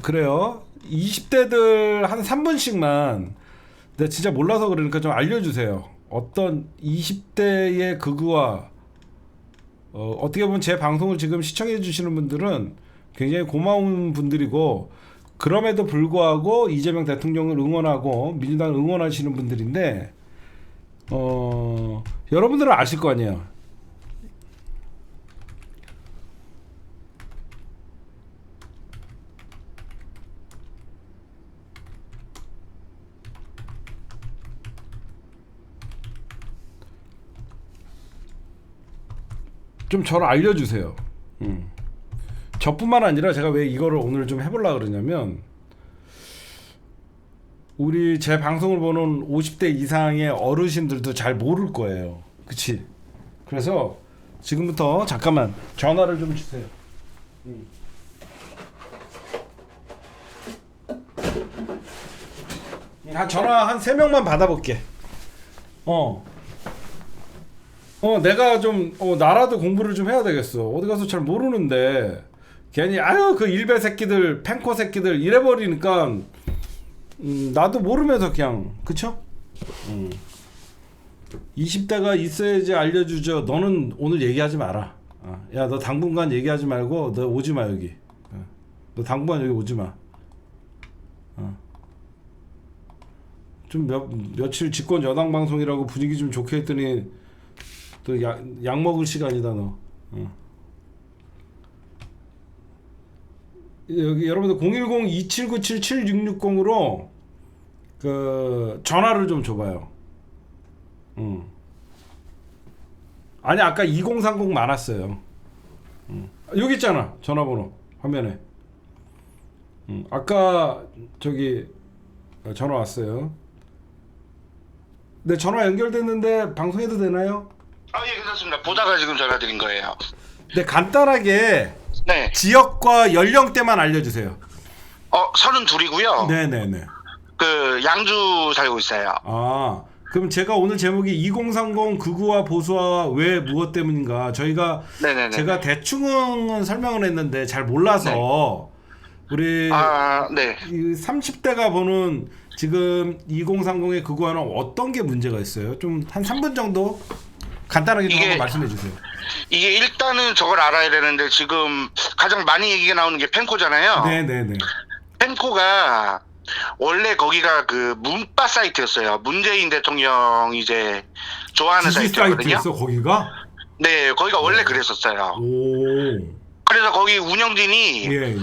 그래요. 20대들 한 3분씩만 내가 진짜 몰라서 그러니까 좀 알려주세요. 어떤 20대의 극우와 어떻게 보면 제 방송을 지금 시청해 주시는 분들은 굉장히 고마운 분들이고 그럼에도 불구하고 이재명 대통령을 응원하고 민주당을 응원하시는 분들인데 여러분들은 아실 거 아니에요. 좀 저를 알려주세요. 저뿐만 아니라 제가 왜 이거를 오늘 좀 해보려고 그러냐면 우리 제 방송을 보는 50대 이상의 어르신들도 잘 모를 거예요. 그치? 그래서 지금부터 잠깐만 전화를 좀 주세요. 한 전화 한 3명만 받아볼게. 어. 내가 좀 나라도 공부를 좀 해야 되겠어. 어디 가서 잘 모르는데 괜히 아유 그 일베 새끼들 팬코 새끼들 이래버리니까 나도 모르면서 그냥 그쵸? 20대가 있어야지 알려주죠. 너는 오늘 얘기하지 마라. 야 너 당분간 얘기하지 말고 너 오지 마 여기. 너 당분간 여기 오지 마. 좀 며칠 집권 여당 방송이라고 분위기 좀 좋게 했더니 또 약 먹을 시간이다 너. 여기 여러분들 010-2797-7660으로 그 전화를 좀 줘봐요. 아니 아까 2030 많았어요. 여기 있잖아 전화번호 화면에. 아까 저기 전화 왔어요. 네 전화 연결됐는데 방송해도 되나요? 예, 괜찮습니다. 보다가 지금 전화 드린 거예요. 네 간단하게 네. 지역과 연령대만 알려주세요. 32이고요. 네네네. 그 양주 살고 있어요. 그럼 제가 오늘 제목이 2030 극우와 보수와 왜 무엇 때문인가 저희가 네네네. 제가 대충은 설명을 했는데 잘 몰라서 우리 네. 30대가 보는 지금 2030의 극우와는 어떤 게 문제가 있어요? 좀 한 3분 정도 간단하게 좀 한번 말씀해 주세요. 이게 일단은 저걸 알아야 되는데 지금 가장 많이 얘기가 나오는 게 펜코잖아요. 네네네. 펜코가 원래 거기가 그 문바 사이트였어요. 문재인 대통령 이제 좋아하는 지지 사이트거든요. 사이트였어 거기가? 네, 거기가 원래 그랬었어요. 오. 그래서 거기 운영진이 예.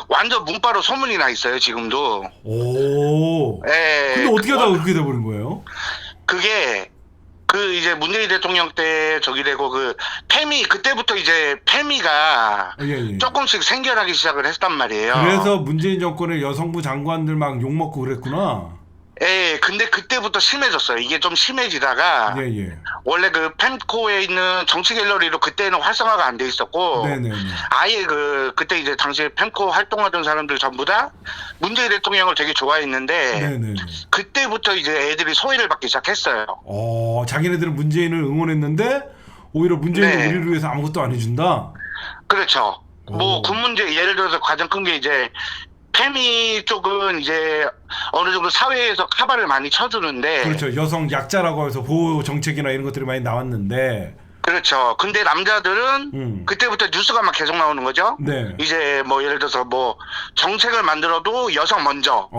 완전 문바로 소문이 나 있어요, 지금도. 오. 예. 근데 어떻게 하다가 그렇게 돼버린 거예요? 그게 그 이제 문재인 대통령 때 저기 되고 그 페미 그때부터 이제 페미가 예. 조금씩 생겨나기 시작을 했단 말이에요. 그래서 문재인 정권의 여성부 장관들 막 욕먹고 그랬구나. 예, 근데 그때부터 심해졌어요. 이게 좀 심해지다가 예. 원래 그 펜코에 있는 정치 갤러리로 그때는 활성화가 안 돼 있었고 네네네. 아예 그때 이제 당시에 펜코 활동하던 사람들 전부 다 문재인 대통령을 되게 좋아했는데 네네네. 그때부터 이제 애들이 소외를 받기 시작했어요. 자기네들은 문재인을 응원했는데 오히려 문재인이 네. 우리를 위해서 아무것도 안 해준다. 그렇죠. 오. 뭐 군 문제 예를 들어서 가장 큰 게 이제 페미 쪽은 이제 어느 정도 사회에서 카바를 많이 쳐주는데 그렇죠. 여성 약자라고 해서 보호 정책이나 이런 것들이 많이 나왔는데. 그렇죠. 근데 남자들은 그때부터 뉴스가 막 계속 나오는 거죠. 네. 이제 뭐 예를 들어서 뭐 정책을 만들어도 여성 먼저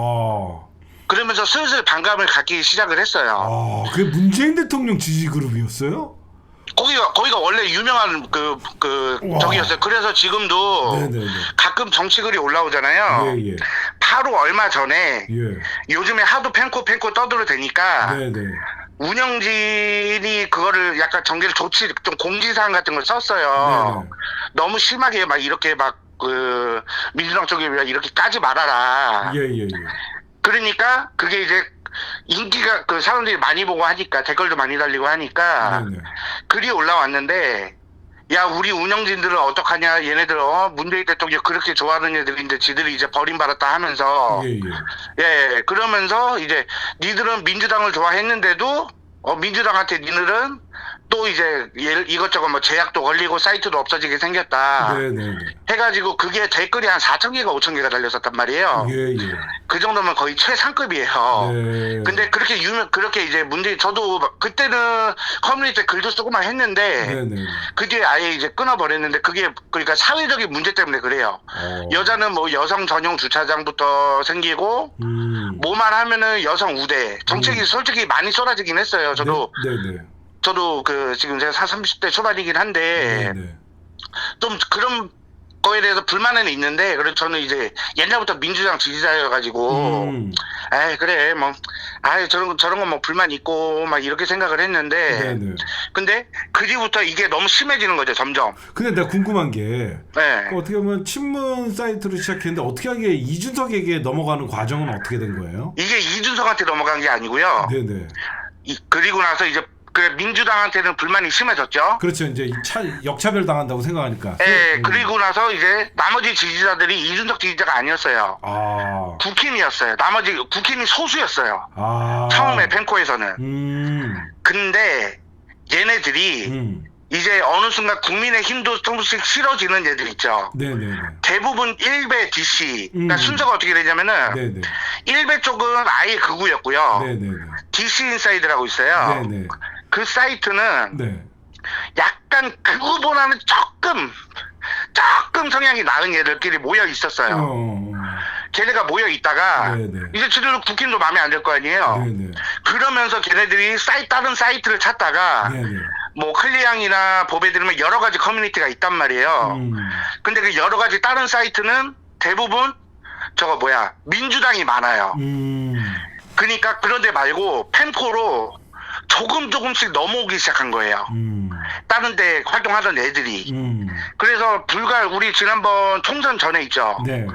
그러면서 슬슬 반감을 갖기 시작을 했어요. 그게 문재인 대통령 지지 그룹이었어요? 거기가 원래 유명한 와. 저기였어요. 그래서 지금도 네네네. 가끔 정치글이 올라오잖아요. 예. 바로 얼마 전에 예. 요즘에 하도 펜코 떠들어대니까 네네. 운영진이 그거를 약간 정계를 조치 좀 공지사항 같은 걸 썼어요. 네네. 너무 심하게 막 이렇게 막 그 민주당 쪽에 이렇게 까지 말아라. 예. 그러니까 그게 이제 인기가 그 사람들이 많이 보고 하니까 댓글도 많이 달리고 하니까 네네. 글이 올라왔는데 야 우리 운영진들은 어떡하냐 얘네들 문재인 대통령 그렇게 좋아하는 애들인데 지들이 이제 버림받았다 하면서 그러면서 이제 니들은 민주당을 좋아했는데도 민주당한테 니들은 또 이제 이것저것 뭐 제약도 걸리고 사이트도 없어지게 생겼다. 네네네. 해가지고 그게 댓글이 한 4,000개가 5,000개가 달렸었단 말이에요. 예. 그 정도면 거의 최상급이에요. 네. 근데 그렇게 이제 저도 그때는 커뮤니티에 글도 쓰고만 했는데 네네. 그 뒤에 아예 이제 끊어버렸는데 그게 그러니까 사회적인 문제 때문에 그래요. 여자는 뭐 여성 전용 주차장부터 생기고 뭐만 하면은 여성 우대 정책이 솔직히 많이 쏟아지긴 했어요. 네네. 저도 그 지금 제가 30대 초반이긴 한데 네네. 좀 그런 거에 대해서 불만은 있는데 그래서 저는 이제 옛날부터 민주당 지지자여가지고 에이 그래 뭐 저런 건 뭐 불만 있고 막 이렇게 생각을 했는데 네네. 근데 그 뒤부터 이게 너무 심해지는 거죠 점점. 근데 내가 궁금한 게 네. 어떻게 보면 친문 사이트로 시작했는데 어떻게 하게 이준석에게 넘어가는 과정은 어떻게 된 거예요? 이게 이준석한테 넘어간 게 아니고요. 네네. 그리고 나서 이제 그 민주당한테는 불만이 심해졌죠. 그렇죠. 이제 역차별 당한다고 생각하니까. 예, 그리고 나서 이제 나머지 지지자들이 이준석 지지자가 아니었어요. 아. 국힘이었어요. 나머지 국힘이 소수였어요. 아. 처음에 펜코에서는. 근데 얘네들이 이제 어느 순간 국민의 힘도 조금씩 실어지는 애들 있죠. 네네네. 대부분 1배 DC. 그러니까 순서가 어떻게 되냐면은 네네. 1배 쪽은 아예 극우였고요. 네네네. DC 인사이드라고 있어요. 네네. 그 사이트는 네. 약간 극우보다는 조금 성향이 나은 애들끼리 모여 있었어요. 걔네가 모여 있다가 네네. 이제 지들도 국힘도 마음에 안 들 거 아니에요. 네네. 그러면서 걔네들이 다른 사이트를 찾다가 네네. 뭐 클리앙이나 법에 들으면 여러 가지 커뮤니티가 있단 말이에요. 근데 그 여러 가지 다른 사이트는 대부분 민주당이 많아요. 그러니까 그런 데 말고 펜코로 조금씩 넘어오기 시작한 거예요. 다른 데 활동하던 애들이. 그래서 우리 지난번 총선 전에 있죠. 네.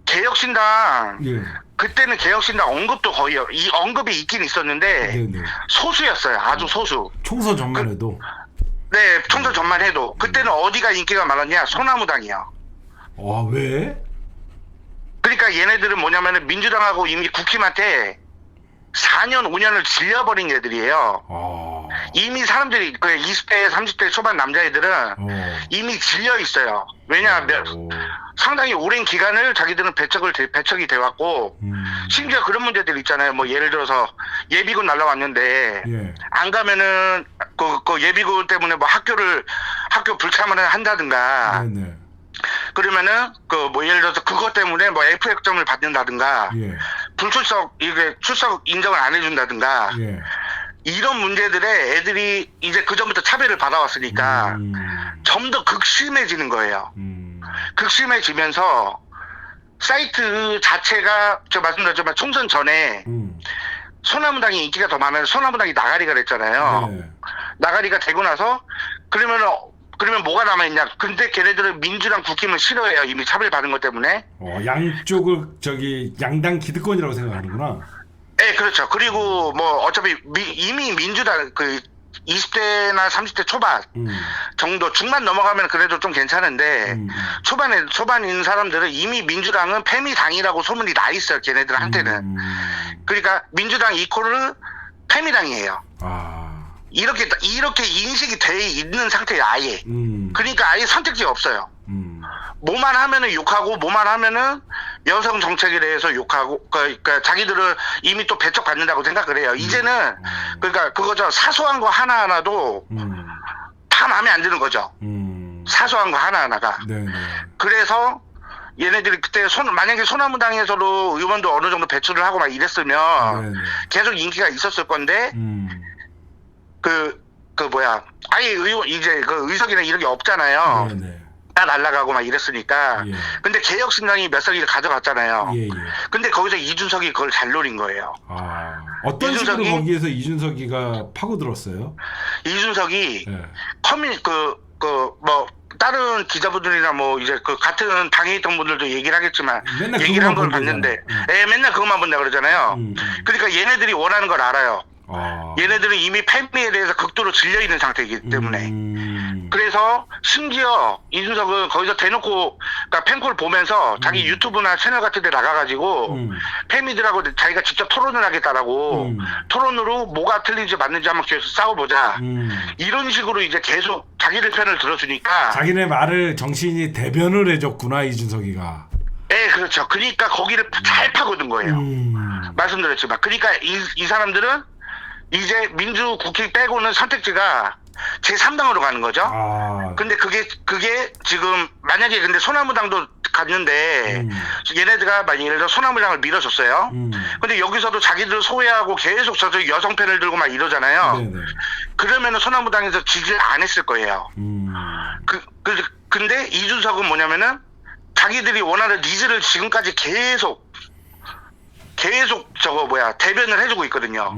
개혁신당 예. 그때는 개혁신당 언급도 거의 언급이 있긴 있었는데 네네. 소수였어요. 아주 소수. 총선 전만해도. 네, 총선 전만 해도 그때는 어디가 인기가 많았냐? 소나무당이요. 아 왜? 그러니까 얘네들은 뭐냐면은 민주당하고 이미 국힘한테 4년 5년을 질려버린 애들이에요. 이미 사람들이 그 20대 30대 초반 남자애들은 이미 질려 있어요. 왜냐하면 상당히 오랜 기간을 자기들은 배척이 돼왔고 심지어 그런 문제들 있잖아요. 뭐 예를 들어서 예비군 날라왔는데 예. 안 가면은 그 예비군 때문에 뭐 학교 불참을 한다든가. 네네. 그러면은 뭐 예를 들어서 그것 때문에 뭐 F액점을 받는다든가 예. 출석 인정을 안 해준다든가 예. 이런 문제들에 애들이 이제 그전부터 차별을 받아왔으니까 좀 더 극심해지는 거예요. 극심해지면서 사이트 자체가 제가 말씀드렸지만 총선 전에 소나무당이 인기가 더 많아서 소나무당이 나가리가 됐잖아요. 네. 나가리가 되고 나서 그러면 뭐가 남아있냐? 근데 걔네들은 민주당 국힘을 싫어해요. 이미 차별받은 것 때문에. 양쪽을 양당 기득권이라고 생각하는구나. 네, 그렇죠. 그리고 뭐 어차피 이미 민주당 20대나 30대 초반 정도 중반 넘어가면 그래도 좀 괜찮은데 초반인 사람들은 이미 민주당은 패미당이라고 소문이 나 있어요. 걔네들한테는. 그러니까 민주당 이코르는 패미당이에요. 이렇게 인식이 돼 있는 상태예요. 아예. 그러니까 아예 선택지가 없어요. 뭐만 하면은 욕하고 뭐만 하면은 여성 정책에 대해서 욕하고 그러니까 자기들은 이미 또 배척받는다고 생각을 해요. 이제는 그러니까 그거죠. 사소한 거 하나하나도 다 마음에 안 드는 거죠. 사소한 거 하나하나가. 네네. 그래서 얘네들이 그때 만약에 소나무당에서도 의원도 어느 정도 배출을 하고 막 이랬으면 네네. 계속 인기가 있었을 건데 아예 이제 의석이나 이런 게 없잖아요. 네네. 다 날라가고 막 이랬으니까. 예. 근데 개혁신당이 몇 석을 가져갔잖아요. 예. 근데 거기서 이준석이 그걸 잘 노린 거예요. 어떤 식으로 거기에서 이준석이가 파고들었어요? 이준석이 예. 뭐 다른 기자분들이나 뭐 이제 같은 당에 있던 분들도 얘기를 하겠지만 얘기를 한 걸 봤는데 맨날 그것만 본다 그러잖아요. 그러니까 얘네들이 원하는 걸 알아요. 얘네들은 이미 패미에 대해서 극도로 질려 있는 상태이기 때문에 그래서 심지어 이준석은 거기서 대놓고 그러니까 팬콜 보면서 자기 유튜브나 채널 같은 데 나가가지고 팬미들하고 자기가 직접 토론을 하겠다라고 토론으로 뭐가 틀린지 맞는지 한번 계속 싸워보자 이런 식으로 이제 계속 자기들 편을 들어주니까 자기네 말을 정신이 대변을 해줬구나 이준석이가. 네, 그렇죠. 그러니까 거기를 잘 파고든 거예요. 말씀드렸지만 그러니까 이 사람들은 이제 민주국힘 빼고는 선택지가 제3당으로 가는 거죠. 근데 그게 지금 만약에 근데 소나무당도 갔는데 얘네들가 만약 예를 들어 소나무당을 밀어줬어요. 근데 여기서도 자기들 소외하고 계속 저쪽 여성 팬을 들고 막 이러잖아요. 네네. 그러면은 소나무당에서 지지를 안 했을 거예요. 근데 이준석은 뭐냐면은 자기들이 원하는 니즈를 지금까지 계속 대변을 해주고 있거든요.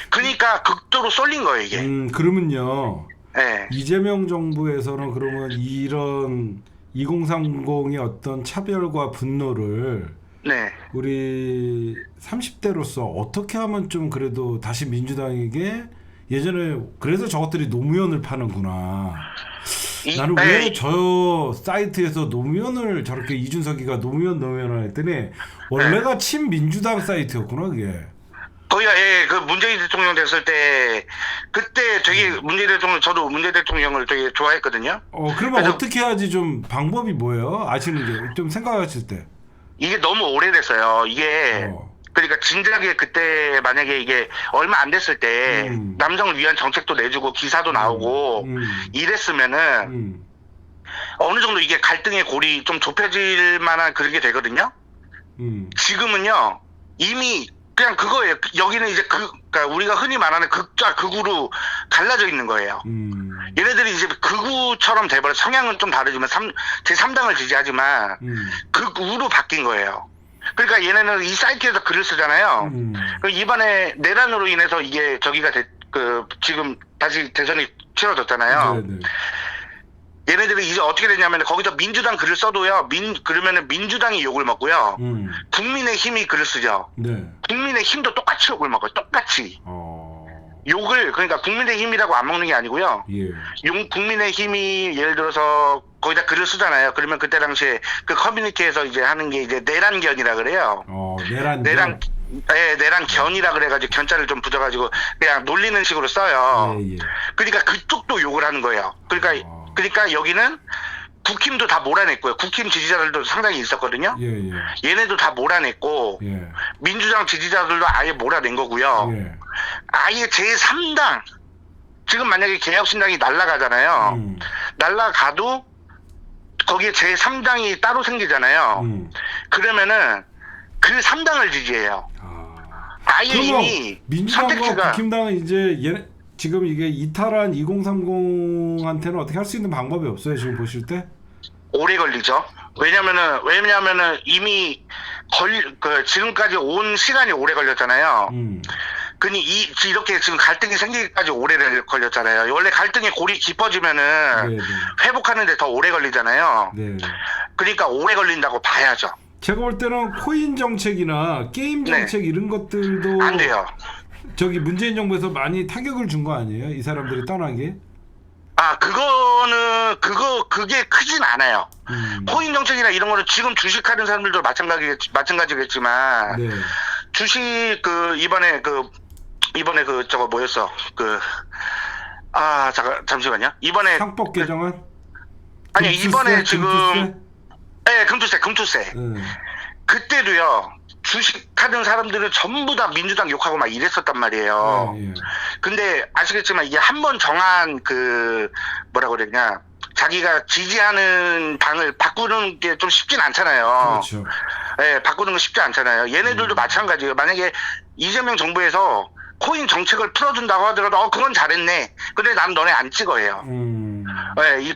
그러니까 극도로 쏠린 거예요 이게. 그러면요. 네. 이재명 정부에서는 그러면 이런 2030의 어떤 차별과 분노를 네. 우리 30대로서 어떻게 하면 좀 그래도 다시 민주당에게 예전에 그래서 저것들이 노무현을 파는구나. 나는 왜 저 사이트에서 노무현을 저렇게 이준석이가 노무현을 했더니 원래가 친민주당 사이트였구나 그게. 거기가 그 문재인 대통령 됐을 때 그때 되게 문재인 대통령 저도 문재인 대통령을 되게 좋아했거든요. 그러면 어떻게 해야지 좀 방법이 뭐예요? 아시는 게 좀 생각하실 때. 이게 너무 오래됐어요. 이게 그러니까 진작에 그때 만약에 이게 얼마 안 됐을 때 남성을 위한 정책도 내주고 기사도 나오고 이랬으면은 어느 정도 이게 갈등의 골이 좀 좁혀질 만한 그런 게 되거든요. 지금은요 이미 그냥 그거예요. 여기는 이제 그러니까 우리가 흔히 말하는 극좌 극우로 갈라져 있는 거예요. 얘네들이 이제 극우처럼 돼버려. 성향은 좀 다르지만 제3당을 지지하지만 극우로 바뀐 거예요. 그러니까 얘네는 이 사이트에서 글을 쓰잖아요. 이번에 내란으로 인해서 이게 저기가 지금 다시 대선이 치러졌잖아요. 네네. 얘네들이 이제 어떻게 됐냐면 거기서 민주당 글을 써도요. 그러면은 민주당이 욕을 먹고요. 국민의힘이 글을 쓰죠. 네. 국민의힘도 똑같이 욕을 먹어요. 똑같이. 욕을 그러니까 국민의힘이라고 안 먹는 게 아니고요. 국민의힘이 예를 들어서 거기다 글을 쓰잖아요. 그러면 그때 당시에 그 커뮤니티에서 이제 하는 게 이제 내란견이라 그래요. 내란견이라 그래가지고 견자를 좀 붙여가지고 그냥 놀리는 식으로 써요. 그러니까 그쪽도 욕을 하는 거예요. 그러니까 여기는 국힘도 다 몰아냈고요. 국힘 지지자들도 상당히 있었거든요. 얘네도 다 몰아냈고 민주당 지지자들도 아예 몰아낸 거고요. 아예 제3당 지금 만약에 개혁신당이 날아가잖아요. 날아가도 거기에 제3당이 따로 생기잖아요. 그러면은 그 3당을 지지해요. 아예 이미 민주당과 선택지가 국힘당은 이제 지금 이게 이탈한 2030한테는 어떻게 할 수 있는 방법이 없어요 지금 보실 때? 오래 걸리죠. 왜냐면은 이미 지금까지 온 시간이 오래 걸렸잖아요. 그니 이렇게 지금 갈등이 생기기까지 오래 걸렸잖아요. 원래 갈등의 골이 깊어지면은 회복하는데 더 오래 걸리잖아요. 그러니까 오래 걸린다고 봐야죠. 제가 볼 때는 코인 정책이나 게임 정책 이런 것들도 안 돼요. 저기 문재인 정부에서 많이 타격을 준 거 아니에요? 이 사람들이 떠나게? 그게 크진 않아요. 코인 정책이나 이런 거는 지금 주식하는 사람들도 마찬가지겠지만 주식 이번에 저거 뭐였어? 잠시만요. 이번에 상법 개정안? 아니 이번에 지금 금투세? 금투세. 그때도요. 주식하는 사람들은 전부 다 민주당 욕하고 막 이랬었단 말이에요. 근데 아시겠지만 이게 한 번 정한 뭐라고 그러냐 자기가 지지하는 당을 바꾸는 게 좀 쉽진 않잖아요. 그렇죠. 바꾸는 건 쉽지 않잖아요. 얘네들도 마찬가지예요. 만약에 이재명 정부에서 코인 정책을 풀어준다고 하더라도 그건 잘했네. 근데 난 너네 안 찍어요.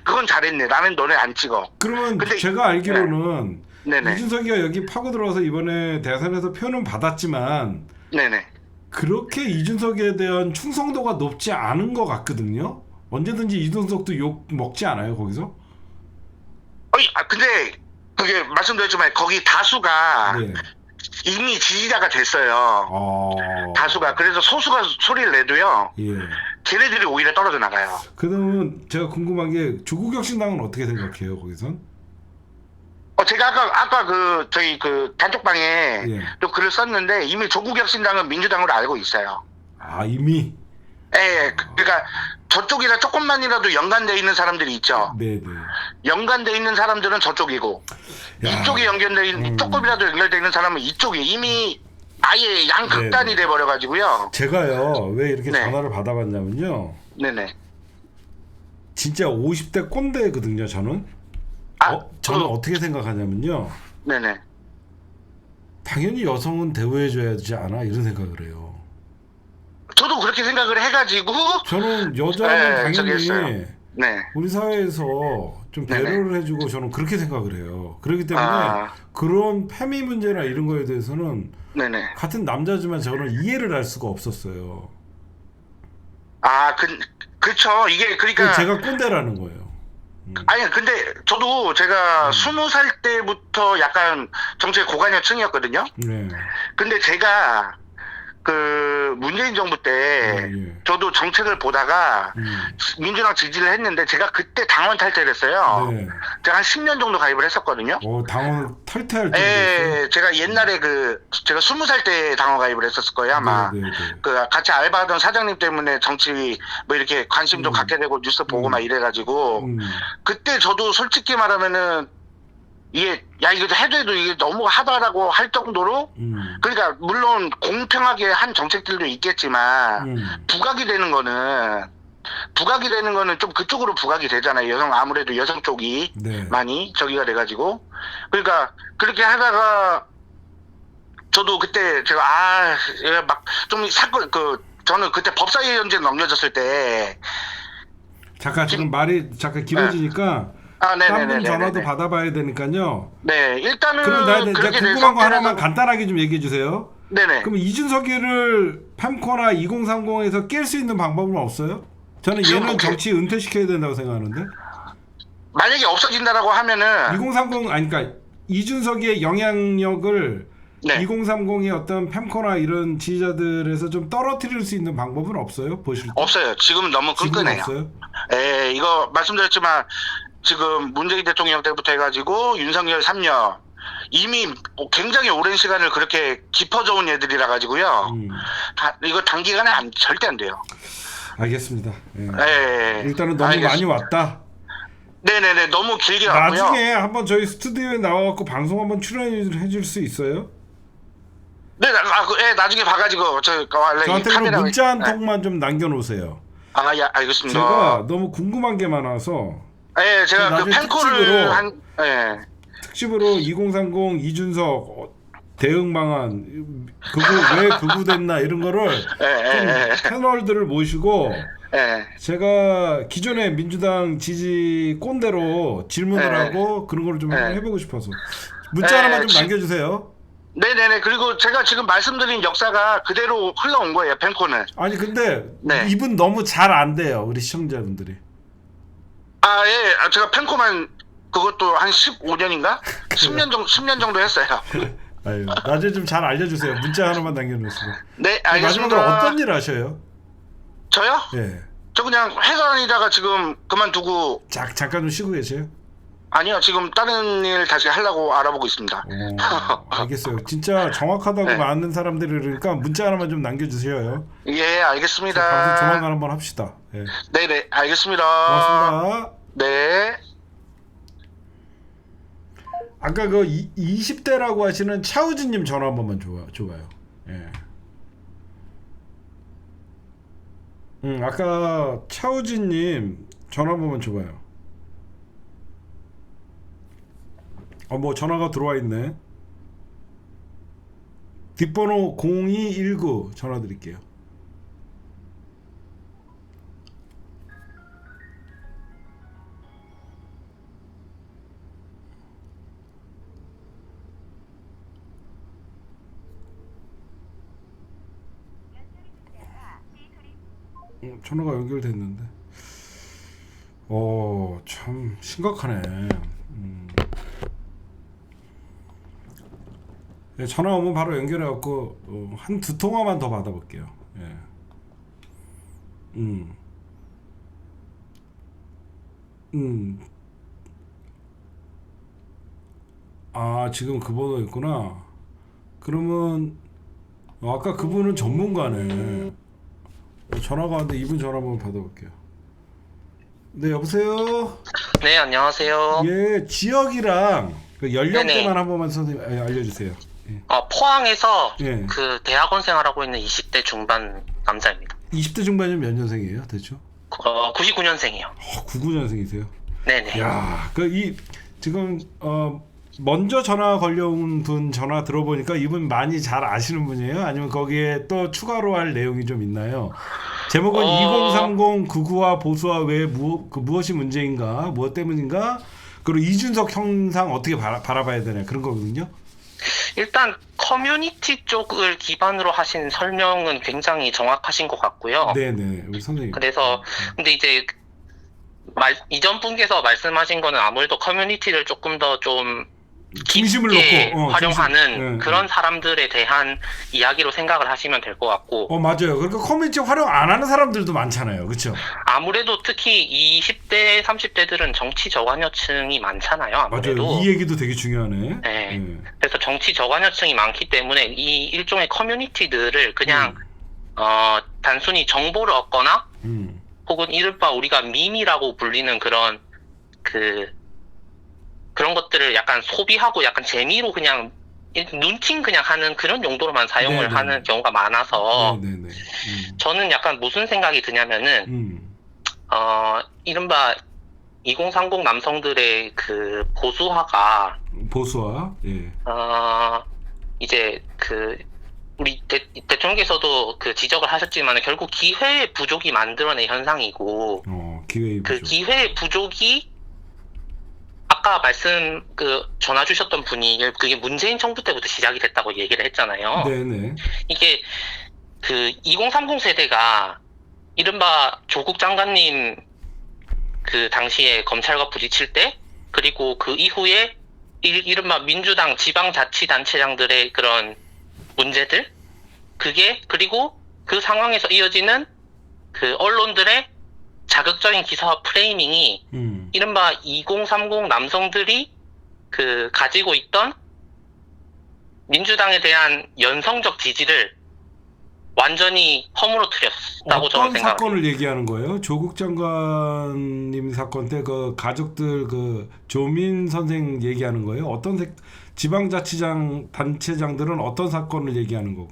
그건 잘했네. 나는 너네 안 찍어. 그러면 근데 제가 알기로는 네네. 이준석이가 여기 파고 들어와서 이번에 대선에서 표는 받았지만 그렇게 이준석에 대한 충성도가 높지 않은 것 같거든요. 언제든지 이준석도 욕 먹지 않아요 거기서? 근데 그게 말씀드렸지만 거기 다수가 이미 지지자가 됐어요. 다수가. 그래서 소수가 소리를 내도요. 걔네들이 오히려 떨어져 나가요. 그러면 제가 궁금한 게 조국혁신당은 어떻게 생각해요 거기선? 제가 아까 저희 단톡방에 예. 또 글을 썼는데 이미 조국혁신당은 민주당으로 알고 있어요. 아 이미. 예, 그러니까 저쪽이랑 조금만이라도 연관돼 있는 사람들이 있죠. 네네. 연관돼 있는 사람들은 저쪽이고 야. 이쪽에 연결돼 있는 조금이라도 연결돼 있는 사람은 이쪽이 이미 아예 양극단이 돼 버려가지고요. 제가요 왜 이렇게 네. 전화를 받아봤냐면요. 네네. 진짜 50대 꼰대거든요 저는. 저는 어떻게 생각하냐면요. 네네. 당연히 여성은 대우해줘야 되지 않아 이런 생각을 해요. 저도 그렇게 생각을 해가지고 저는 여자는 저기 당연히 했어요. 네. 우리 사회에서 좀 배려를 해주고 저는 그렇게 생각을 해요. 그렇기 때문에 그런 페미 문제나 이런 거에 대해서는 네네. 같은 남자지만 저는 이해를 할 수가 없었어요. 그쵸. 이게 그러니까 제가 꼰대라는 거예요. 아니 근데 저도 제가 20살 때부터 약간 정치의 고관여층이었거든요. 네. 근데 제가 문재인 정부 때 예. 저도 정책을 보다가 민주당 지지를 했는데 제가 그때 당원 탈퇴를 했어요. 네. 제가 한 10년 정도 가입을 했었거든요. 당원 탈퇴할 때. 예, 제가 옛날에 제가 20살 때 당원 가입을 했었을 거예요, 아마. 네. 같이 알바하던 사장님 때문에 정치 뭐 이렇게 관심도 갖게 되고 뉴스 보고 막 이래가지고 그때 저도 솔직히 말하면은 이게 이거 해도 이게 너무 하다라고 할 정도로 그러니까 물론 공평하게 한 정책들도 있겠지만 부각이 되는 거는 좀 그쪽으로 부각이 되잖아요. 아무래도 여성 쪽이 네. 많이 저기가 돼가지고 그러니까 그렇게 하다가 저도 그때 제가 막 좀 사건 저는 그때 법사위원장 넘겨졌을 때 잠깐 지금 말이 잠깐 길어지니까 딴 분 전화도 받아봐야 되니까요. 네, 일단은 그럼 그렇게 궁금한 거 하나만 간단하게 좀 얘기해 주세요. 네네. 그럼 이준석이를 팸코나 2030에서 깰 수 있는 방법은 없어요? 저는 얘는 정치 은퇴시켜야 된다고 생각하는데. 만약에 없어진다라고 하면은 2030 아니 그러니까 이준석이의 영향력을 네. 2030의 어떤 팸코나 이런 지지자들에서 좀 떨어뜨릴 수 있는 방법은 없어요? 보실 때? 없어요. 지금 너무 끈끈해요. 없어요? 예, 이거 말씀드렸지만 지금 문재인 대통령 때부터 해가지고 윤석열 3년 이미 굉장히 오랜 시간을 그렇게 깊어져온 애들이라 가지고요. 이거 단기간에 절대 안 돼요. 알겠습니다. 예. 예. 일단은 너무 많이 왔다. 네네네, 너무 길게 왔고요. 나중에 한번 저희 스튜디오에 나와갖고 방송 한번 출연해 줄 수 있어요? 네, 나중에 봐가지고 저한테 카메라 문자 한 통만 좀 남겨놓으세요. 예, 알겠습니다. 제가 너무 궁금한 게 많아서. 예, 제가 나중에 팬콜을 특집으로 2030 이준석 대응 방안 왜 극우됐나 이런 거를 좀 패널들을 모시고 제가 기존의 민주당 지지 꼰대로 질문을 하고 그런 걸 좀 해보고 싶어서 문자 하나만 좀 남겨주세요. 네네네. 그리고 제가 지금 말씀드린 역사가 그대로 흘러온 거예요, 팬코는. 아니 근데 이분 너무 잘 안 돼요, 우리 시청자분들이. 예. 제가 팬코만 그것도 한 15년인가? 10년 정도 했어요. 아유, 나중에 좀 잘 알려주세요. 문자 하나만 남겨놓으시고. 네, 알겠습니다. 마지막으로 어떤 일 하셔요? 저요? 예. 저 그냥 회사 다니다가 지금 그만두고. 잠깐 좀 쉬고 계세요? 아니요, 지금 다른 일 다시 하려고 알아보고 있습니다. 알겠어요. 진짜 정확하다고 많은 사람들이 그러니까 문자 하나만 좀 남겨주세요. 예, 알겠습니다. 방송 조만간 한번 합시다. 예. 네네, 알겠습니다. 고맙습니다. 네. 아까 20대라고 하시는 차우진님 전화 한 번만 줘봐요. 예. 아까 차우진님 전화 한 번만 줘봐요. 뭐 전화가 들어와 있네. 뒷번호 0219 전화 드릴게요. 전화가 연결됐는데. 참 심각하네. 예, 전화 오면 바로 연결해갖고 한 두 통화만 더 받아볼게요. 예. 음. 음. 아, 지금 그 번호였구나. 그러면 아까 그분은 전문가네. 전화가 왔는데 이분 전화 한번 받아볼게요. 네, 여보세요? 네, 안녕하세요. 예, 지역이랑 그 연령대만 네네. 한 번만 선생님 알려주세요. 예. 포항에서 예. 그 대학원 생활하고 있는 20대 중반 남자입니다. 20대 중반이면 몇 년생이에요, 대충? 99년생이요. 99년생이세요? 네네. 야, 지금 먼저 전화 걸려온 분 전화 들어보니까 이분 많이 잘 아시는 분이에요? 아니면 거기에 또 추가로 할 내용이 좀 있나요? 제목은 2030 극우와 보수와 왜 무엇이 문제인가, 무엇 때문인가, 그리고 이준석 형상 어떻게 바라봐야 되냐 그런 거거든요. 일단 커뮤니티 쪽을 기반으로 하신 설명은 굉장히 정확하신 것 같고요. 네네, 우리 선생님. 그래서 근데 이제 이전 분께서 말씀하신 거는 아무래도 커뮤니티를 조금 더 좀 중심을 깊게 놓고 활용하는 중심. 그런 사람들에 대한 이야기로 생각을 하시면 될 것 같고, 맞아요. 그러니까 커뮤니티 활용 안 하는 사람들도 많잖아요, 그렇죠? 아무래도 특히 20대, 30대들은 정치 저관여층이 많잖아요. 아무래도. 맞아요. 이 얘기도 되게 중요하네. 네. 예. 그래서 정치 저관여층이 많기 때문에 이 일종의 커뮤니티들을 그냥 단순히 정보를 얻거나 혹은 이른바 우리가 밈이라고 불리는 그런 그런 것들을 약간 소비하고 약간 재미로 그냥 눈팅 그냥 하는 그런 용도로만 사용을 네네. 하는 경우가 많아서 네네네. 저는 약간 무슨 생각이 드냐면은 이른바 2030 남성들의 그 보수화가 보수와 예. 이제 우리 대통령께서도 그 지적을 하셨지만 결국 기회의 부족이 만들어낸 현상이고 기회의 그 부족. 기회의 부족이 아까 전화 주셨던 분이 그게 문재인 정부 때부터 시작이 됐다고 얘기를 했잖아요. 네네. 이게 그 2030 세대가 이른바 조국 장관님 그 당시에 검찰과 부딪힐 때, 그리고 그 이후에 이른바 민주당 지방자치단체장들의 그런 문제들, 그리고 그 상황에서 이어지는 그 언론들의 자극적인 기사와 프레이밍이 이른바 2030 남성들이 그 가지고 있던 민주당에 대한 연성적 지지를 완전히 허물어뜨렸다고 저는 어떤 생각합니다. 사건을 얘기하는 거예요? 조국 장관님 사건 때 그 가족들 그 조민 선생 얘기하는 거예요? 지방자치장 단체장들은 어떤 사건을 얘기하는 거고?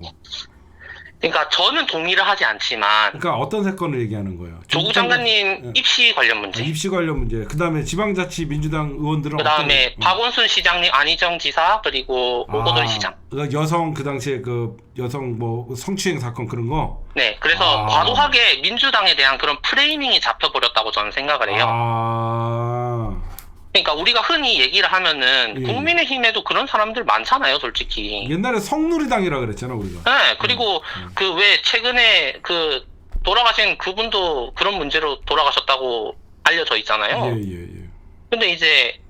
그러니까 저는 동의를 하지 않지만 그러니까 어떤 사건을 얘기하는 거예요? 조국 장관님 입시 관련 문제, 입시 관련 문제. 그다음에 지방자치 민주당 의원들은 그다음에 박원순 시장님, 안희정 지사, 그리고 오거돈 시장. 여성 그 당시에 그 여성 뭐 성추행 사건 그런 거. 네, 그래서 과도하게 민주당에 대한 그런 프레이밍이 잡혀버렸다고 저는 생각을 해요. 그러니까 우리가 흔히 얘기를 하면은 국민의힘에도 그런 사람들 많잖아요, 솔직히. 옛날에 성누리당이라 그랬잖아 우리가. 네, 그리고 그 왜 최근에 그 돌아가신 그분도 그런 문제로 돌아가셨다고 알려져 있잖아요. 예. 근데 이제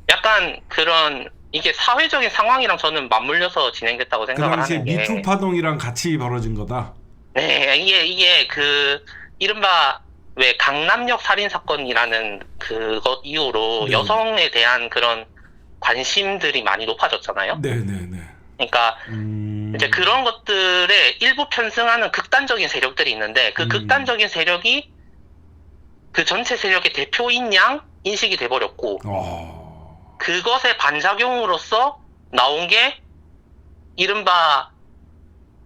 약간 그런 이게 사회적인 상황이랑 저는 맞물려서 진행됐다고 그 생각을 당시에 하는 게. 미투 파동이랑 같이 벌어진 거다. 네, 이게 그 이른바 왜 강남역 살인 사건이라는 그것 이후로 네. 여성에 대한 그런 관심들이 많이 높아졌잖아요. 네네네. 그러니까 이제 그런 것들에 일부 편승하는 극단적인 세력들이 있는데 그 극단적인 세력이 그 전체 세력의 대표인 양 인식이 돼버렸고 그것의 반작용으로서 나온 게 이른바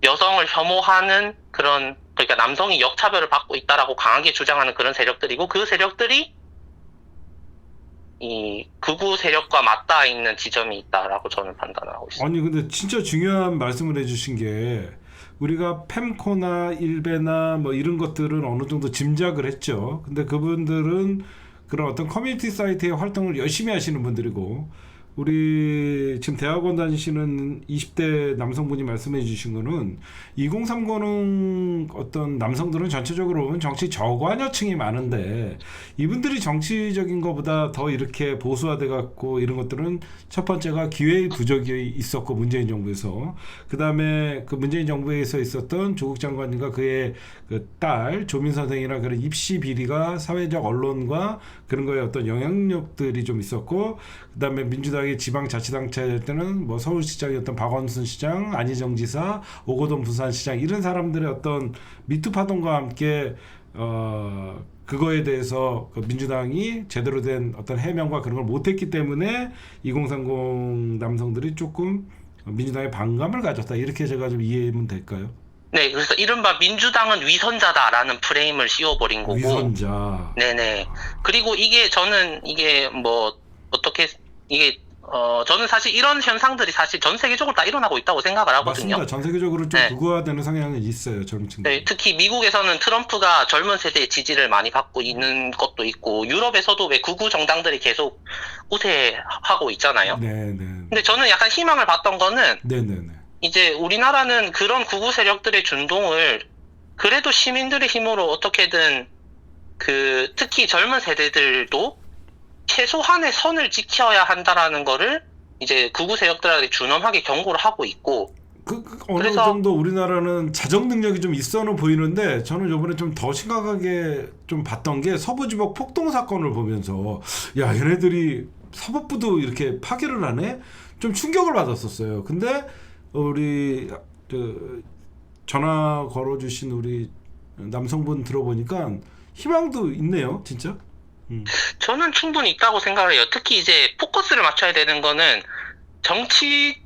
여성을 혐오하는 그런, 그러니까 남성이 역차별을 받고 있다라고 강하게 주장하는 그런 세력들이고, 그 세력들이 이 극우 세력과 맞닿아 있는 지점이 있다라고 저는 판단하고 있습니다. 아니 근데 진짜 중요한 말씀을 해주신 게 우리가 펜코나 일베나 뭐 이런 것들은 어느 정도 짐작을 했죠. 근데 그분들은 그런 어떤 커뮤니티 사이트의 활동을 열심히 하시는 분들이고 우리 지금 대학원 다니시는 20대 남성분이 말씀해 주신 거는 2030 어떤 남성들은 전체적으로 보면 정치 저관여층이 많은데 이분들이 정치적인 것보다 더 이렇게 보수화돼 갖고 이런 것들은 첫 번째가 기회의 부족이 있었고 문재인 정부에서 그다음에 그 문재인 정부에서 있었던 조국 장관님과 그의 그 딸 조민 선생이나 그런 입시 비리가 사회적 언론과 그런 거에 어떤 영향력들이 좀 있었고 그다음에 민주당의 지방자치단체 할 때는 뭐 서울시장이었던 박원순 시장, 안희정 지사, 오거돈 부산시장 이런 사람들의 어떤 미투 파동과 함께 그거에 대해서 그 민주당이 제대로 된 어떤 해명과 그런 걸 못했기 때문에 2030 남성들이 조금 민주당에 반감을 가졌다 이렇게 제가 좀 이해하면 될까요? 네, 그래서 이른바 민주당은 위선자다라는 프레임을 씌워버린 거고. 위선자. 네네. 그리고 저는 뭐, 어떻게, 저는 사실 이런 현상들이 사실 전 세계적으로 다 일어나고 있다고 생각을 하거든요. 맞습니다. 전 세계적으로 좀 네. 극우화되는 성향이 있어요. 젊은 친구들. 네, 특히 미국에서는 트럼프가 젊은 세대의 지지를 많이 받고 있는 것도 있고, 유럽에서도 왜 극우 정당들이 계속 우세하고 있잖아요. 네네. 근데 저는 약간 희망을 봤던 거는, 네네네. 이제 우리나라는 그런 극우 세력들의 준동을 그래도 시민들의 힘으로 어떻게든 특히 젊은 세대들도 최소한의 선을 지켜야 한다라는 거를 이제 극우 세력들한테 준엄하게 경고를 하고 있고 어느 그래서 정도 우리나라는 자정 능력이 좀 있어는 보이는데 저는 이번에 좀 더 심각하게 좀 봤던 게 서부지법 폭동 사건을 보면서 야 얘네들이 사법부도 이렇게 파괴를 하네? 좀 충격을 받았었어요. 근데 우리 전화 걸어주신 우리 남성분 들어보니까 희망도 있네요, 진짜. 저는 충분히 있다고 생각을 해요. 특히 이제 포커스를 맞춰야 되는 거는 정치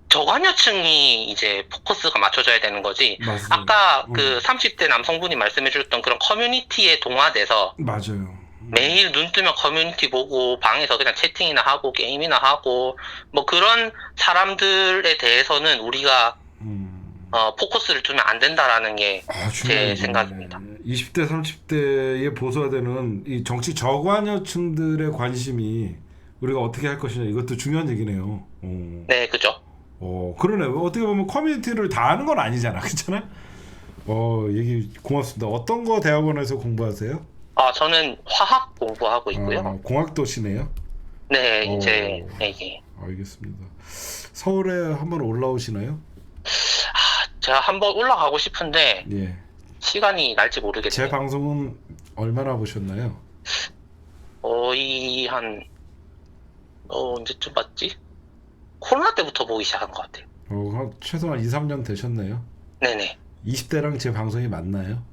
저관여층이 이제 포커스가 맞춰져야 되는 거지. 맞습니다. 아까 그 30대 남성분이 말씀해 주셨던 그런 커뮤니티에 동화돼서 맞아요. 매일 눈 뜨면 커뮤니티 보고 방에서 그냥 채팅이나 하고 게임이나 하고 뭐 그런 사람들에 대해서는 우리가 포커스를 두면 안 된다라는 게 제 생각입니다. 20대 30대에 보수화되는 이 정치 저관여층들의 관심이 우리가 어떻게 할 것이냐 이것도 중요한 얘기네요. 네, 그죠. 그러네. 어떻게 보면 커뮤니티를 다 아는 건 아니잖아, 그렇잖아. 얘기 고맙습니다. 어떤 거 대학원에서 공부하세요? 저는 화학 공부하고 있고요. 공학도시네요. 네, 이제 이게 알겠습니다. 서울에 한번 올라오시나요? 제가 한번 올라가고 싶은데 예. 시간이 날지 모르겠네요. 제 방송은 얼마나 보셨나요? 거의 언제쯤 봤지? 코로나 때부터 보기 시작한 것 같아요. 최소한 2-3년 되셨네요. 네네. 20대랑 제 방송이 맞나요?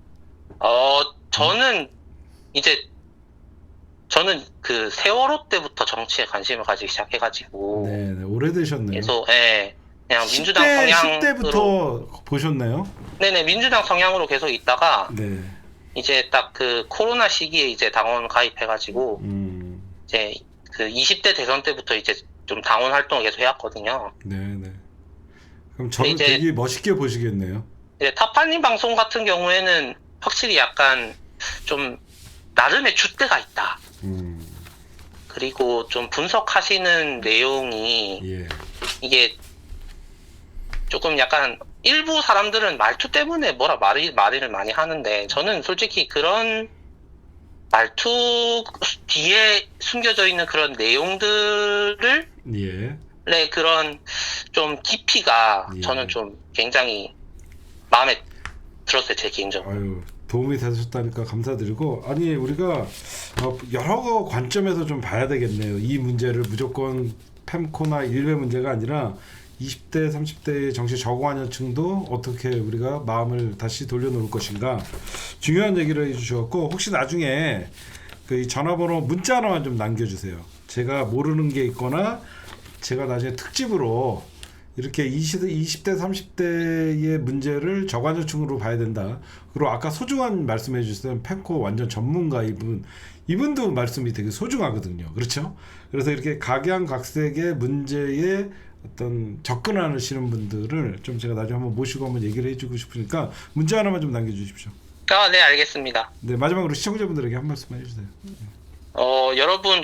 저는 그 세월호 때부터 정치에 관심을 가지기 시작해가지고. 네, 오래되셨네요. 계속, 그냥 민주당 성향으로. 10대부터 보셨나요? 네네, 민주당 성향으로 계속 있다가, 네. 이제 딱 그 코로나 시기에 이제 당원 가입해가지고, 이제 그 20대 대선 때부터 이제 좀 당원 활동을 계속 해왔거든요. 네네. 그럼 저는 이제 되게 멋있게 보시겠네요. 이제 타파님 방송 같은 경우에는 확실히 약간 좀 나름의 줏대가 있다. 그리고 좀 분석하시는 내용이 예. 이게 조금 약간 일부 사람들은 말투 때문에 말을 많이 하는데 저는 솔직히 그런 말투 뒤에 숨겨져 있는 그런 내용들을 예. 그런 좀 깊이가 예. 저는 좀 굉장히 마음에 들었어요, 제 개인적으로. 아유, 도움이 되셨다니까 감사드리고 아니 우리가 여러 관점에서 좀 봐야 되겠네요. 이 문제를 무조건 팸코나 일베 문제가 아니라 20대, 30대의 정치 저관여층도 어떻게 우리가 마음을 다시 돌려놓을 것인가 중요한 얘기를 해주셨고 혹시 나중에 그 전화번호 문자 하나만 좀 남겨주세요. 제가 모르는 게 있거나 제가 나중에 특집으로 이렇게 20대, 30대의 문제를 저관여층으로 봐야 된다. 그리고 아까 소중한 말씀해 주셨던 펜코 완전 전문가 이분도 말씀이 되게 소중하거든요. 그렇죠? 그래서 이렇게 각양각색의 문제에 어떤 접근하시는 분들을 좀 제가 나중에 한번 모시고 한번 얘기를 해주고 싶으니까 문자 하나만 좀 남겨주십시오. 네, 알겠습니다. 네, 마지막으로 시청자분들에게 한 말씀 해주세요. 여러분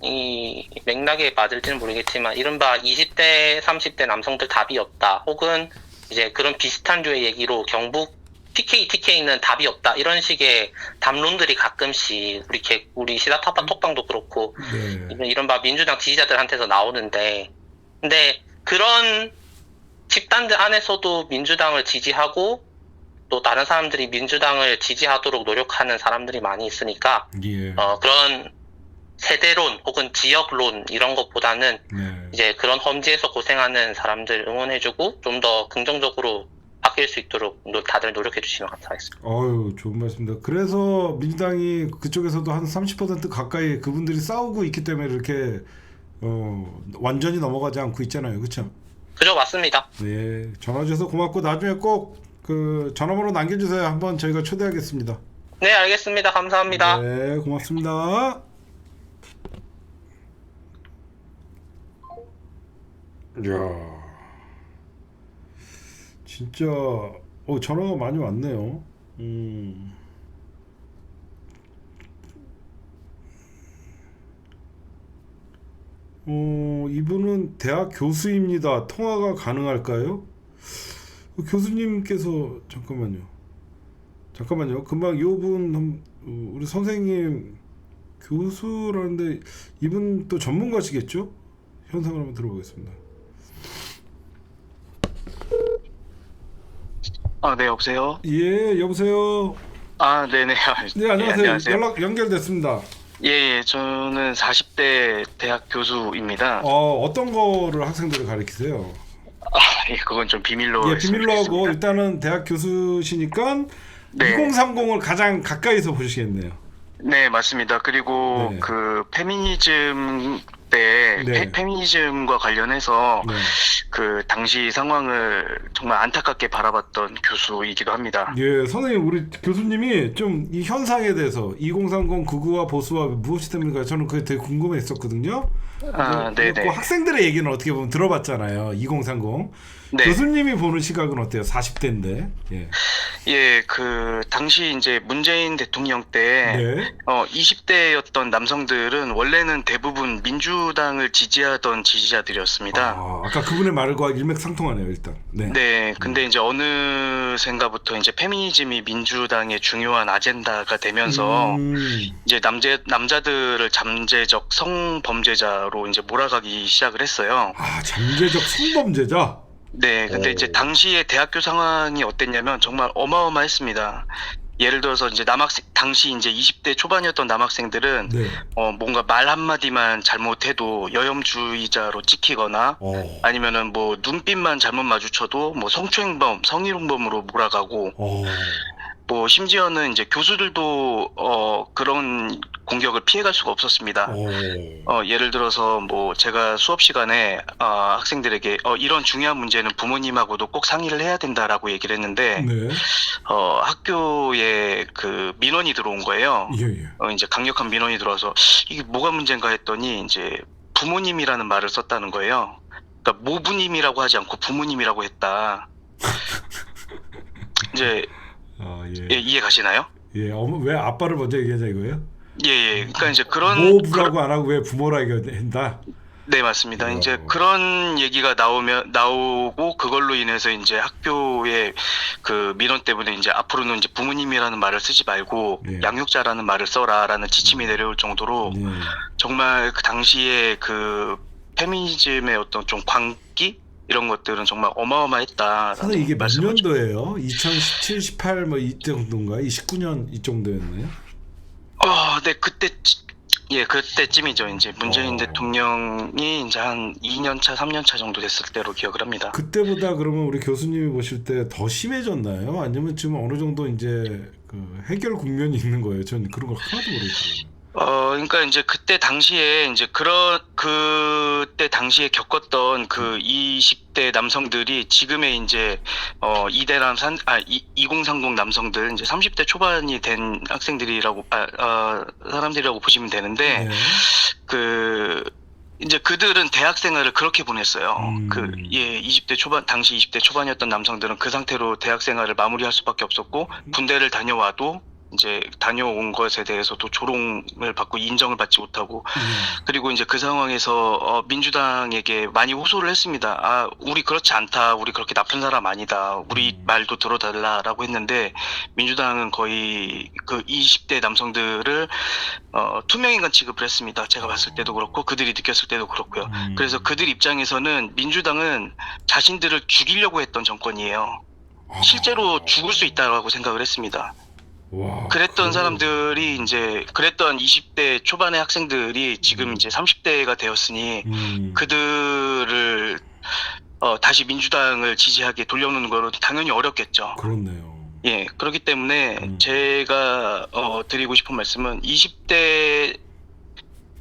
이 맥락에 맞을지는 모르겠지만 이른바 20대, 30대 남성들 답이 없다. 혹은 이제 그런 비슷한 류의 얘기로 경북 TK는 답이 없다. 이런 식의 담론들이 가끔씩 우리 시다타파 톡방도 그렇고 네. 이른바 민주당 지지자들한테서 나오는데, 근데 그런 집단들 안에서도 민주당을 지지하고 또 다른 사람들이 민주당을 지지하도록 노력하는 사람들이 많이 있으니까 예. 그런 세대론 혹은 지역론 이런 것보다는 네. 이제 그런 험지에서 고생하는 사람들 응원해주고 좀 더 긍정적으로 바뀔 수 있도록 다들 노력해 주시면 감사하겠습니다. 어유 좋은 말씀입니다. 그래서 민주당이 그쪽에서도 한 30% 가까이 그분들이 싸우고 있기 때문에 이렇게 완전히 넘어가지 않고 있잖아요, 그렇죠? 그죠, 맞습니다. 네, 전화 주셔서 고맙고 나중에 꼭 그 전화번호 남겨주세요. 한번 저희가 초대하겠습니다. 네, 알겠습니다. 감사합니다. 네, 고맙습니다. 이야, 진짜 전화가 많이 왔네요. 이분은 대학 교수입니다. 통화가 가능할까요? 교수님께서 잠깐만요. 금방 요분 우리 선생님 교수라는데 이분 또 전문가시겠죠? 현상을 한번 들어보겠습니다. 네, 여보세요? 예, 여보세요. 네네. 네, 안녕하세요. 안녕하세요. 연락 연결됐습니다. 예, 저는 40대 대학 교수입니다. 어떤 거를 학생들을 가르치세요? 그건 좀 비밀로 예, 비밀로 하고 했으면 일단은 대학 교수시니까 네. 2030을 가장 가까이서 보시겠네요. 네, 맞습니다. 그리고 네. 그 페미니즘 때 네. 페미니즘과 관련해서 네. 그 당시 상황을 정말 안타깝게 바라봤던 교수이기도 합니다. 예, 선생님 우리 교수님이 좀 이 현상에 대해서 2030 극우와 보수와 무엇이 됩니까? 저는 그게 되게 궁금했었거든요. 네네. 그 학생들의 얘기는 어떻게 보면 들어봤잖아요. 2030. 네. 교수님이 보는 시각은 어때요? 40대인데. 예. 예, 그 당시 이제 문재인 대통령 때 네. 20대였던 남성들은 원래는 대부분 민주당을 지지하던 지지자들이었습니다. 아까 그분의 말과 일맥상통하네요, 일단. 네. 네, 근데 이제 어느샌가부터 이제 페미니즘이 민주당의 중요한 아젠다가 되면서 이제 남자들을 잠재적 성범죄자로 이제 몰아가기 시작을 했어요. 잠재적 성범죄자. 네, 근데 이제 당시의 대학교 상황이 어땠냐면 정말 어마어마했습니다. 예를 들어서 이제 당시 이제 20대 초반이었던 남학생들은 네. 뭔가 말 한마디만 잘못해도 여혐주의자로 찍히거나 아니면은 뭐 눈빛만 잘못 마주쳐도 뭐 성추행범, 성희롱범으로 몰아가고 뭐 심지어는 이제 교수들도 그런 공격을 피해갈 수가 없었습니다. 예를 들어서 뭐 제가 수업 시간에 학생들에게 이런 중요한 문제는 부모님하고도 꼭 상의를 해야 된다라고 얘기를 했는데 네. 학교에 그 민원이 들어온 거예요. 예. 이제 강력한 민원이 들어와서 이게 뭐가 문제인가 했더니 이제 부모님이라는 말을 썼다는 거예요. 그러니까 모부님이라고 하지 않고 부모님이라고 했다. 이제 예. 예, 이해 가시나요? 예, 왜 아빠를 먼저 얘기하자 이거예요? 예. 그러니까 이제 모부라고 안 하고 왜 부모라 얘기한다? 네, 맞습니다. 이제 그런 얘기가 나오고 그걸로 인해서 이제 학교의 그 민원 때문에 이제 앞으로는 이제 부모님이라는 말을 쓰지 말고 양육자라는 말을 써라라는 지침이 내려올 정도로 정말 그 당시에 그 페미니즘의 어떤 좀 광기 이런 것들은 정말 어마어마했다. 선생님 이게 몇 년도예요? 2017, 18 뭐 이 정도인가? 29년 이 정도였나요? 네, 그때쯤이죠. 이제 문재인 대통령이 이제 한 2년 차, 3년 차 정도 됐을 때로 기억을 합니다. 그때보다 그러면 우리 교수님이 보실 때 더 심해졌나요? 아니면 지금 어느 정도 이제 그 해결 국면이 있는 거예요? 저는 그런 걸 하나도 모르겠어요. 그러니까 이제 그때 당시에 이제 그때 당시에 겪었던 그 20대 남성들이 지금의 이제 2030 남성들 이제 30대 초반이 된 학생들이라고 사람들이라고 보시면 되는데 이제 그들은 대학 생활을 그렇게 보냈어요. 20대 초반, 당시 20대 초반이었던 남성들은 그 상태로 대학 생활을 마무리할 수밖에 없었고, 군대를 다녀와도 이제 다녀온 것에 대해서도 조롱을 받고 인정을 받지 못하고 그리고 이제 그 상황에서 민주당에게 많이 호소를 했습니다. 아, 우리 그렇지 않다. 우리 그렇게 나쁜 사람 아니다. 우리 말도 들어달라라고 했는데 민주당은 거의 그 20대 남성들을 투명인간 취급을 했습니다. 제가 봤을 때도 그렇고 그들이 느꼈을 때도 그렇고요. 그래서 그들 입장에서는 민주당은 자신들을 죽이려고 했던 정권이에요. 실제로 죽을 수 있다고 생각을 했습니다. 와, 그랬던 사람들이 이제 그랬던 20대 초반의 학생들이 지금 이제 30대가 되었으니 그들을 다시 민주당을 지지하게 돌려놓는 거는 당연히 어렵겠죠. 그렇네요. 예, 그렇기 때문에 제가 드리고 싶은 말씀은 20대나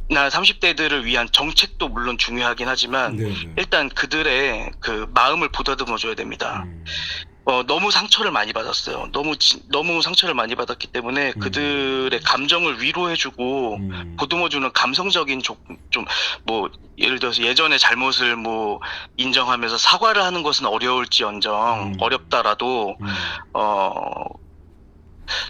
30대들을 위한 정책도 물론 중요하긴 하지만 네네. 일단 그들의 그 마음을 보다듬어 줘야 됩니다. 너무 상처를 많이 받았어요. 너무 상처를 많이 받았기 때문에 그들의 감정을 위로해주고 보듬어주는 감성적인 좀 뭐 예를 들어서 예전의 잘못을 뭐 인정하면서 사과를 하는 것은 어려울지언정 어렵다라도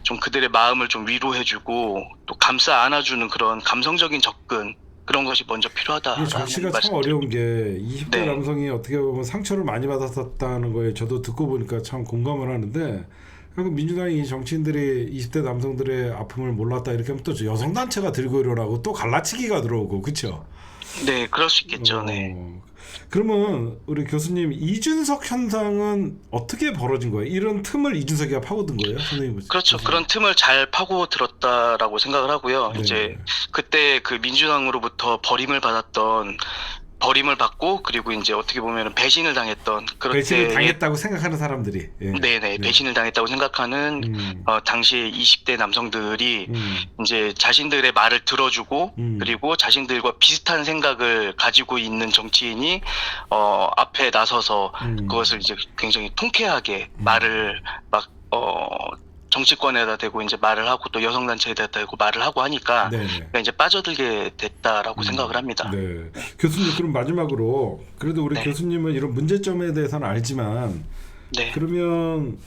좀 그들의 마음을 좀 위로해주고 또 감싸 안아주는 그런 감성적인 접근 그런 것이 먼저 필요하다. 이게 정치가 참 어려운 게 20대 네. 남성이 어떻게 보면 상처를 많이 받았었다는 거에 저도 듣고 보니까 참 공감을 하는데 결국 민주당이 정치인들이 20대 남성들의 아픔을 몰랐다 이렇게 하면 또 여성단체가 들고 일어나고 또 갈라치기가 들어오고 그렇죠? 네, 그럴 수 있겠죠. 네. 그러면 우리 교수님 이준석 현상은 어떻게 벌어진 거예요? 이런 틈을 이준석이가 파고든 거예요? 선생님 그렇죠. 그런 틈을 잘 파고 들었다라고 생각을 하고요. 네. 이제 그때 그 민주당으로부터 버림을 받고 그리고 이제 어떻게 보면 배신을 당했던 그런 배신을 때에 당했다고 생각하는 사람들이 네네 배신을 당했다고 생각하는 당시에 20대 남성들이 이제 자신들의 말을 들어주고 그리고 자신들과 비슷한 생각을 가지고 있는 정치인이 앞에 나서서 그것을 이제 굉장히 통쾌하게 말을 막 정치권에다 대고 이제 말을 하고 또 여성단체에다 대고 말을 하고 하니까 그러니까 이제 빠져들게 됐다라고 생각을 합니다. 네. 교수님 그럼 마지막으로 그래도 우리 네. 교수님은 이런 문제점에 대해서는 알지만 네. 그러면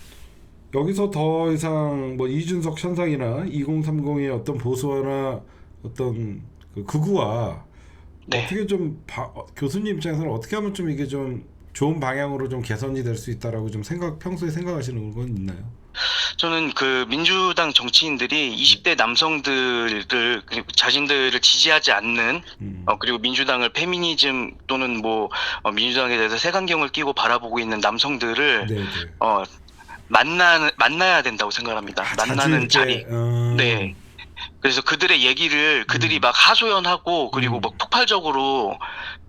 여기서 더 이상 뭐 이준석 현상이나 2030의 어떤 보수화나 어떤 그 극우화 네. 어떻게 좀 교수님 입장에서는 어떻게 하면 좀 이게 좀 좋은 방향으로 좀 개선이 될 수 있다라고 좀 평소에 생각하시는 건 있나요? 저는 그 민주당 정치인들이 20대 남성들을 그리고 자신들을 지지하지 않는 그리고 민주당을 페미니즘 또는 뭐 민주당에 대해서 색안경을 끼고 바라보고 있는 남성들을 네네. 만나야 된다고 생각합니다. 만나는 자리. 네. 그래서 그들의 얘기를 그들이 막 하소연하고 그리고 막 폭발적으로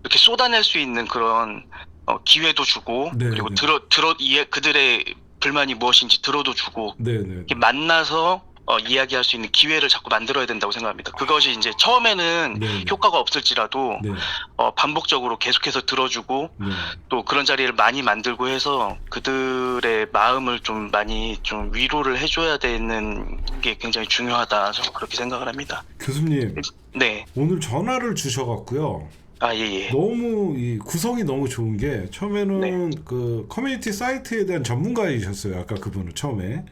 이렇게 쏟아낼 수 있는 그런 기회도 주고 네네. 그리고 그들의 불만이 무엇인지 들어도 주고 네네. 이렇게 만나서 이야기할 수 있는 기회를 자꾸 만들어야 된다고 생각합니다. 그것이 이제 처음에는 네네. 효과가 없을지라도 네. 반복적으로 계속해서 들어주고 네. 또 그런 자리를 많이 만들고 해서 그들의 마음을 좀 많이 좀 위로를 해줘야 되는 게 굉장히 중요하다. 저는 그렇게 생각을 합니다. 교수님 네. 오늘 전화를 주셔갖고요. 아, 예. 너무 이 구성이 너무 좋은 게 처음에는 그 커뮤니티 사이트에 대한 전문가이셨어요. 아까 그분은 처음에.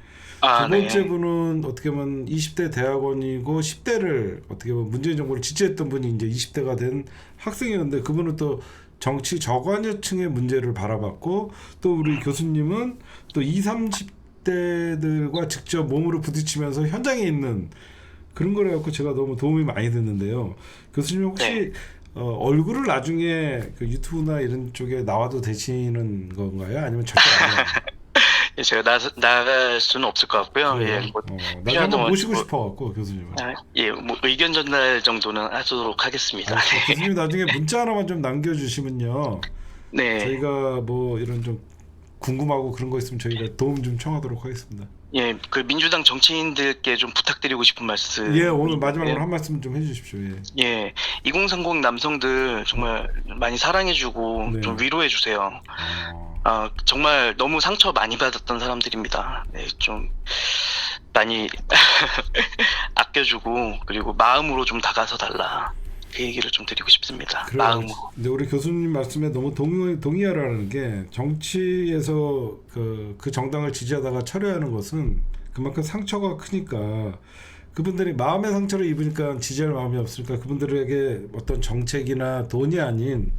두 번째 분은 어떻게 보면 20대 대학원이고 10대를 어떻게 보면 문재인 정부를 지지했던 분이 이제 20대가 된 학생이었는데 그분은 또 정치 저관여층의 문제를 바라봤고 또 우리 교수님은 또 20, 30대들과 직접 몸으로 부딪히면서 현장에 있는 그런 걸 해갖고 제가 너무 도움이 많이 됐는데요. 교수님 혹시 얼굴을 나중에 그 유튜브나 이런 쪽에 나와도 되시는 건가요? 아니면 절대 아니에요? 제가 나갈 수는 없을 것 같고요. 예, 뭐 나중에 한번 모시고 싶어갖고 교수님을. 뭐 의견 전달 정도는 하도록 하겠습니다. 교수님 나중에 문자 하나만 좀 남겨주시면요. 네. 저희가 뭐 이런 좀 궁금하고 그런 거 있으면 저희가 도움 좀 청하도록 하겠습니다. 예, 그 민주당 정치인들께 좀 부탁드리고 싶은 말씀. 예, 오늘 마지막으로 한 말씀 좀 해주십시오. 예. 예, 2030 남성들 정말 많이 사랑해주고 네. 좀 위로해주세요. 정말 너무 상처 많이 받았던 사람들입니다. 네, 좀 많이 아껴주고 그리고 마음으로 좀 다가서 달라. 그 얘기를 좀 드리고 싶습니다. 마음으로. 근데 우리 교수님 말씀에 너무 동의하라는 게 정치에서 그 정당을 지지하다가 철회하는 것은 그만큼 상처가 크니까 그분들이 마음의 상처를 입으니까 지지할 마음이 없으니까 그분들에게 어떤 정책이나 돈이 아닌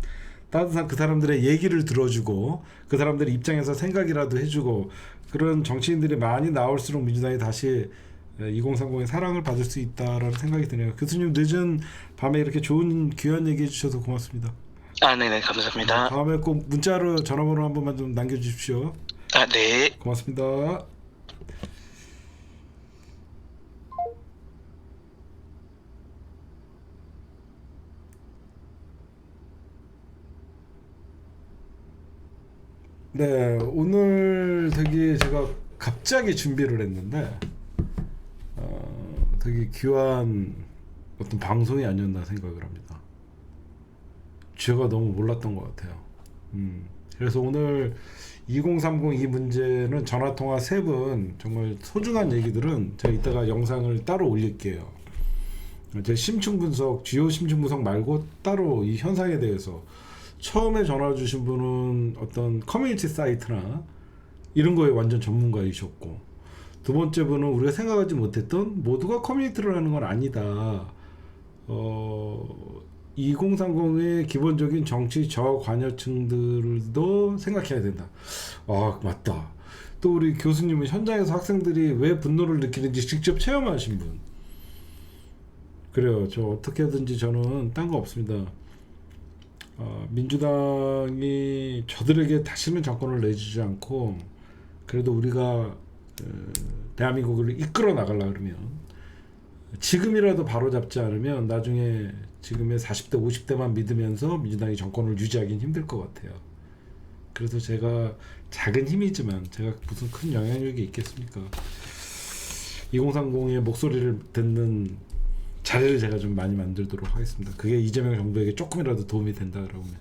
따뜻한 그 사람들의 얘기를 들어주고 그 사람들의 입장에서 생각이라도 해주고 그런 정치인들이 많이 나올수록 민주당이 다시 2030의 사랑을 받을 수 있다라는 생각이 드네요. 교수님 늦은 밤에 이렇게 좋은 귀한 얘기해 주셔서 고맙습니다. 아, 네네, 감사합니다. 다음에 꼭 문자로 전화번호 한 번만 좀 남겨주십시오. 아, 네. 고맙습니다. 네, 오늘 되게 제가 갑자기 준비를 했는데 되게 귀한 어떤 방송이 아니었나 생각을 합니다. 제가 너무 몰랐던 것 같아요. 그래서 오늘 2030 이 문제는 전화통화 3분 정말 소중한 얘기들은 제가 이따가 영상을 따로 올릴게요. 제 심층 분석, 주요 심층 분석 말고 따로 이 현상에 대해서 처음에 전화 주신 분은 어떤 커뮤니티 사이트나 이런 거에 완전 전문가이셨고 두 번째 분은 우리가 생각하지 못했던 모두가 커뮤니티를 하는 건 아니다. 2030의 기본적인 정치 저관여층들도 생각해야 된다. 아, 맞다. 또 우리 교수님은 현장에서 학생들이 왜 분노를 느끼는지 직접 체험하신 분. 그래요. 저 어떻게든지 저는 딴 거 없습니다. 민주당이 저들에게 다시는 정권을 내주지 않고 그래도 우리가 대한민국을 이끌어 나가려고 그러면 지금이라도 바로잡지 않으면 나중에 지금의 40대 50대만 믿으면서 민주당이 정권을 유지하기는 힘들 것 같아요. 그래서 제가 작은 힘이지만 제가 무슨 큰 영향력이 있겠습니까? 2030의 목소리를 듣는 자리를 제가 좀 많이 만들도록 하겠습니다. 그게 이재명 정부에게 조금이라도 도움이 된다 그러면.